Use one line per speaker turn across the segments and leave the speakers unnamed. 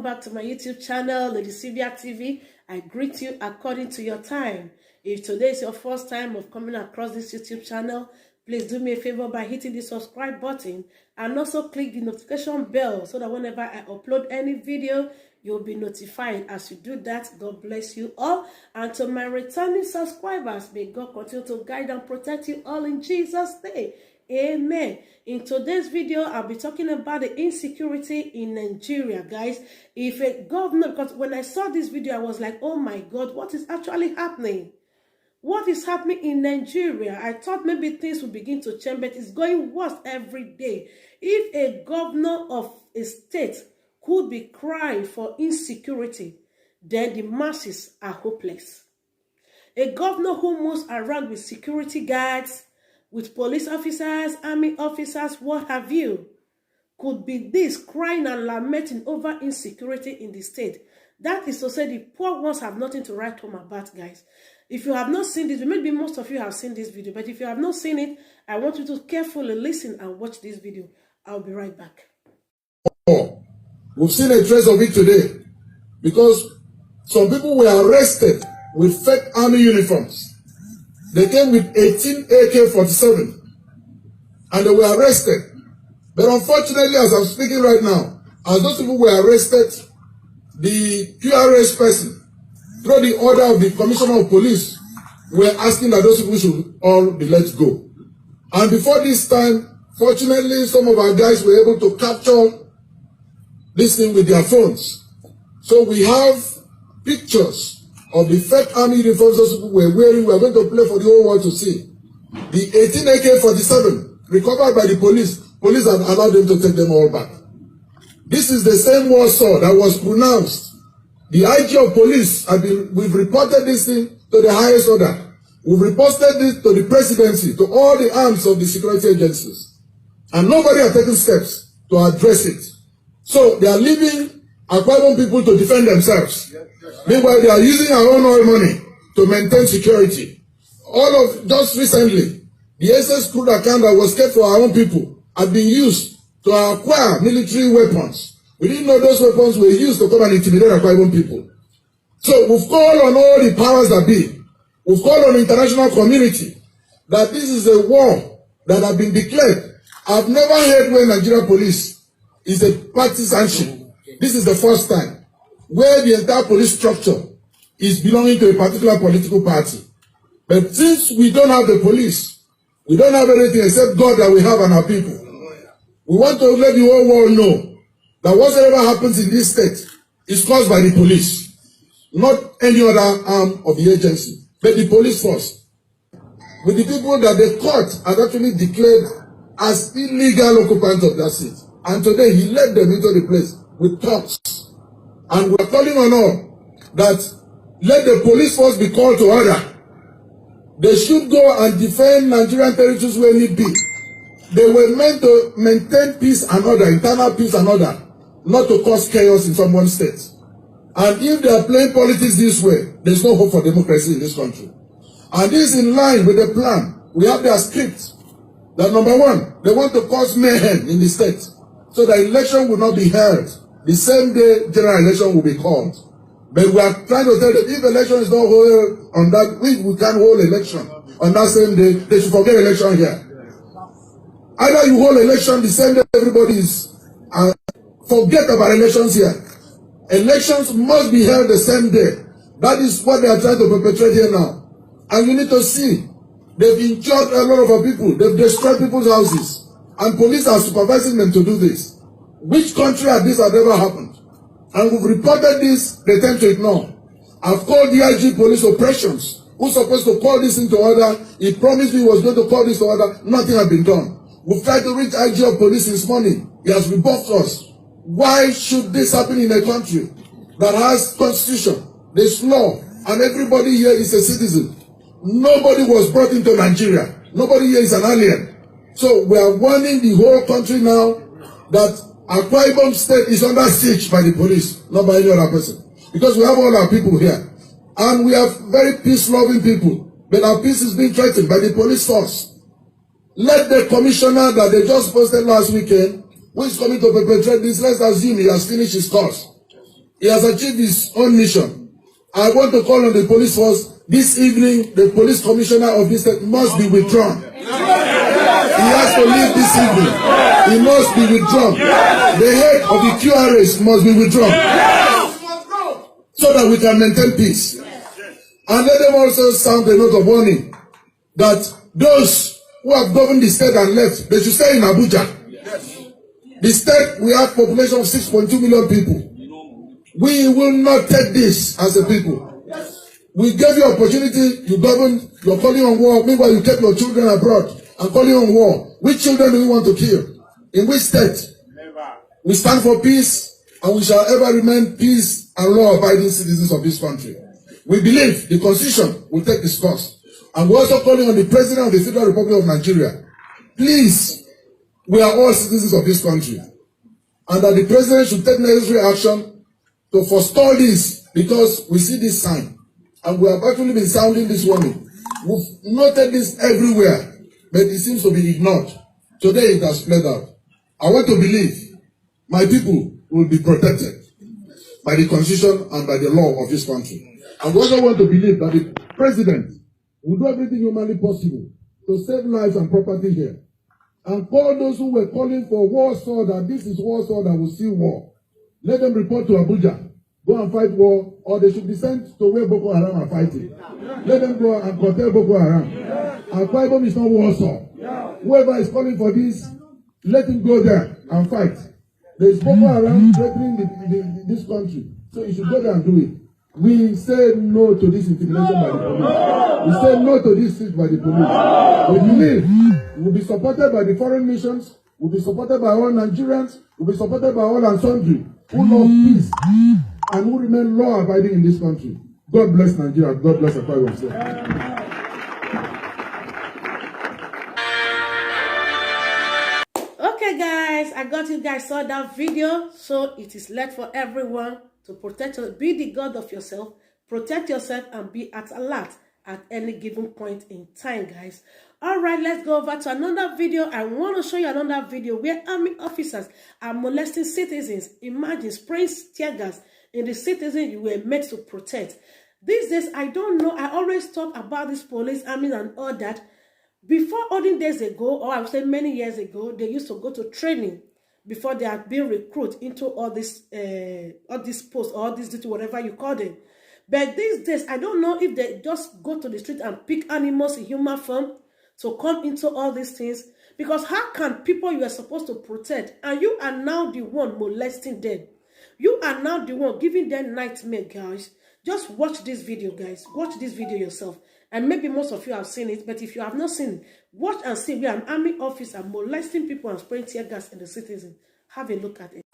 welcome back to my YouTube channel, Lady Sylvia TV. I greet you according to your time. If today is your first time of coming across this YouTube channel, please do me a favor by hitting the subscribe button and also click the notification bell so that whenever I upload any video, you'll be notified. As you do that, God bless you all. And to my returning subscribers, may God continue to guide and protect you all in Jesus' name. Amen. In today's video, I'll be talking about the insecurity in Nigeria, guys. If a governor, because when I saw this video, I was like, oh my God, what is actually happening? What is happening in Nigeria? I thought maybe things would begin to change, but it's going worse every day. If a governor of a state could be crying for insecurity, then the masses are hopeless. A governor who moves around with security guards, with police officers, army officers, what have you, could be this crying and lamenting over insecurity in the state. That is to say the poor ones have nothing to write home about, guys. If you have not seen this, maybe most of you have seen this video, but if you have not seen it, I want you to carefully listen and watch this video. I'll be right back.
We've seen a trace of it today because some people were arrested with fake army uniforms. They came with 18 AK-47 and they were arrested. But unfortunately, as I'm speaking right now, as those people were arrested, the QRS person, through the order of the Commissioner of Police, were asking that those people should all be let go. And before this time, fortunately, some of our guys were able to capture this thing with their phones. So we have pictures of the fake army uniforms those people were wearing. We are going to play for the whole world to see. The 18 AK-47 recovered by the police. Police had allowed them to take them all back. This is the same Warsaw that was pronounced. The IG of police, we've reported this thing to the highest order. We've reported it to the presidency, to all the arms of the security agencies. And nobody has taken steps to address it. So they are leaving Akwa Ibom people to defend themselves. Meanwhile, they are using our own oil money to maintain security. Just recently, the SS crude account that was kept for our own people had been used to acquire military weapons. We didn't know those weapons were used to come and intimidate Akwa Ibom people. So we've called on all the powers that be. We've called on the international community that this is a war that has been declared. I've never heard when Nigeria police is a partisanship. This is the first time where the entire police structure is belonging to a particular political party. But since we don't have the police, we don't have anything except God that we have and our people. We want to let the whole world know that whatever happens in this state is caused by the police, not any other arm of the agency, but the police force. With the people that the court had actually declared as illegal occupants of that seat. And today he led them into the place with talks. And we are calling on all that let the police force be called to order. They should go and defend Nigerian territories where need be. They were meant to maintain peace and order, internal peace and order, not to cause chaos in someone's state. And if they are playing politics this way, there's no hope for democracy in this country. And this is in line with the plan. We have their script. That number one, they want to cause mayhem in the state so that election will not be held. The same day general election will be called. But we are trying to tell them if election is not held on that week, we can't hold election on that same day. They should forget election here. Either you hold election the same day everybody is forget about elections here. Elections must be held the same day. That is what they are trying to perpetrate here now. And you need to see, they've injured a lot of our people. They've destroyed people's houses. And police are supervising them to do this. Which country has this ever happened? And we've reported this, they tend to ignore. I've called the IG police operations. Who's supposed to call this into order? He promised me he was going to call this to order. Nothing has been done. We've tried to reach IG of police this morning. He has rebuffed us. Why should this happen in a country that has constitution, there's law, and everybody here is a citizen? Nobody was brought into Nigeria. Nobody here is an alien. So we are warning the whole country now that Akwa Ibom State is under siege by the police, not by any other person. Because we have all our people here. And we have very peace-loving people. But our peace is being threatened by the police force. Let the commissioner that they just posted last weekend, who is coming to perpetrate this, let's assume he has finished his course. He has achieved his own mission. I want to call on the police force this evening. The police commissioner of this state must be withdrawn. He has to leave this evening. He must be withdrawn. The head of the QRS must be withdrawn. So that we can maintain peace. And let them also sound a note of warning that those who have governed the state and left, they should stay in Abuja. The state, we have a population of 6.2 million people. We will not take this as a people. We gave you opportunity, you governed, you're calling on war. Meanwhile, you kept your children abroad and calling on war. Which children do we want to kill? In which state? Never. We stand for peace, and we shall ever remain peace and law-abiding citizens of this country. We believe the Constitution will take its course. And we're also calling on the President of the Federal Republic of Nigeria. Please, we are all citizens of this country. And that the President should take necessary action to forestall this, because we see this sign. And we have actually been sounding this warning. We've noted this everywhere, but it seems to be ignored. Today it has played out. I want to believe my people will be protected by the Constitution and by the law of this country. I also want to believe that the President will do everything humanly possible to save lives and property here. And call those who were calling for Warsaw, that this is Warsaw that will see war. Let them report to Abuja. Go and fight war, or they should be sent to where Boko Haram are fighting. Let them go and curtail Boko Haram. And Kwaibom is not Warsaw. Whoever is calling for this, let him go there and fight. There is Boko Haram threatening this country. So you should go there and do it. We say no to this intimidation by the police. We say no to this siege by the police. We believe we will be supported by the foreign missions, we will be supported by all Nigerians, we will be supported by all and sundry who love peace and who remain law-abiding in this country. God bless Nigeria. God bless the Akwa Ibom.
Okay, guys, I got you guys saw that video, so it is left for everyone to protect yourself. Be the God of yourself, protect yourself, and be at alert at any given point in time, guys. All right, let's go over to another video. I want to show you another video where army officers are molesting citizens. Imagine spraying tear gas in the citizens you were meant to protect. These days, I don't know. I always talk about this police, army, and all that. Before olden days ago, or I would say many years ago, they used to go to training before they had been recruited into all these posts, or all these duty, whatever you call them. But these days, I don't know if they just go to the street and pick animals in human form to come into all these things. Because how can people you are supposed to protect, and you are now the one molesting them? You are now the one giving them nightmare, guys. Just watch this video, guys. Watch this video yourself. And maybe most of you have seen it, but if you have not seen it, watch and see where an army officer molesting people and spraying tear gas in the citizens. Have a look at it.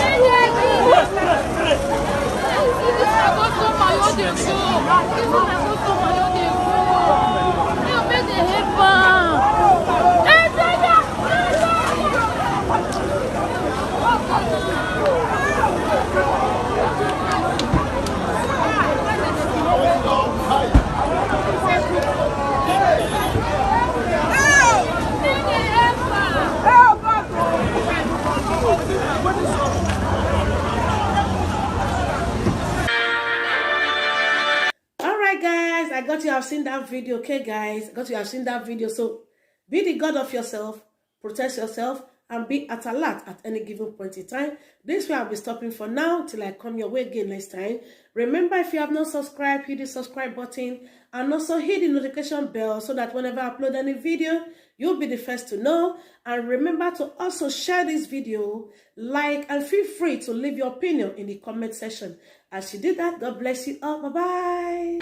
I got you have seen that video. Okay, guys, I got you have seen that video. So be the God of yourself, protect yourself, and be at alert at any given point in time. This way I'll be stopping for now till I come your way again next time. Remember, if you have not subscribed, hit the subscribe button and also hit the notification bell so that whenever I upload any video, you'll be the first to know. And remember to also share this video, like, and feel free to leave your opinion in the comment section. As you do that, God bless you all. Bye-bye.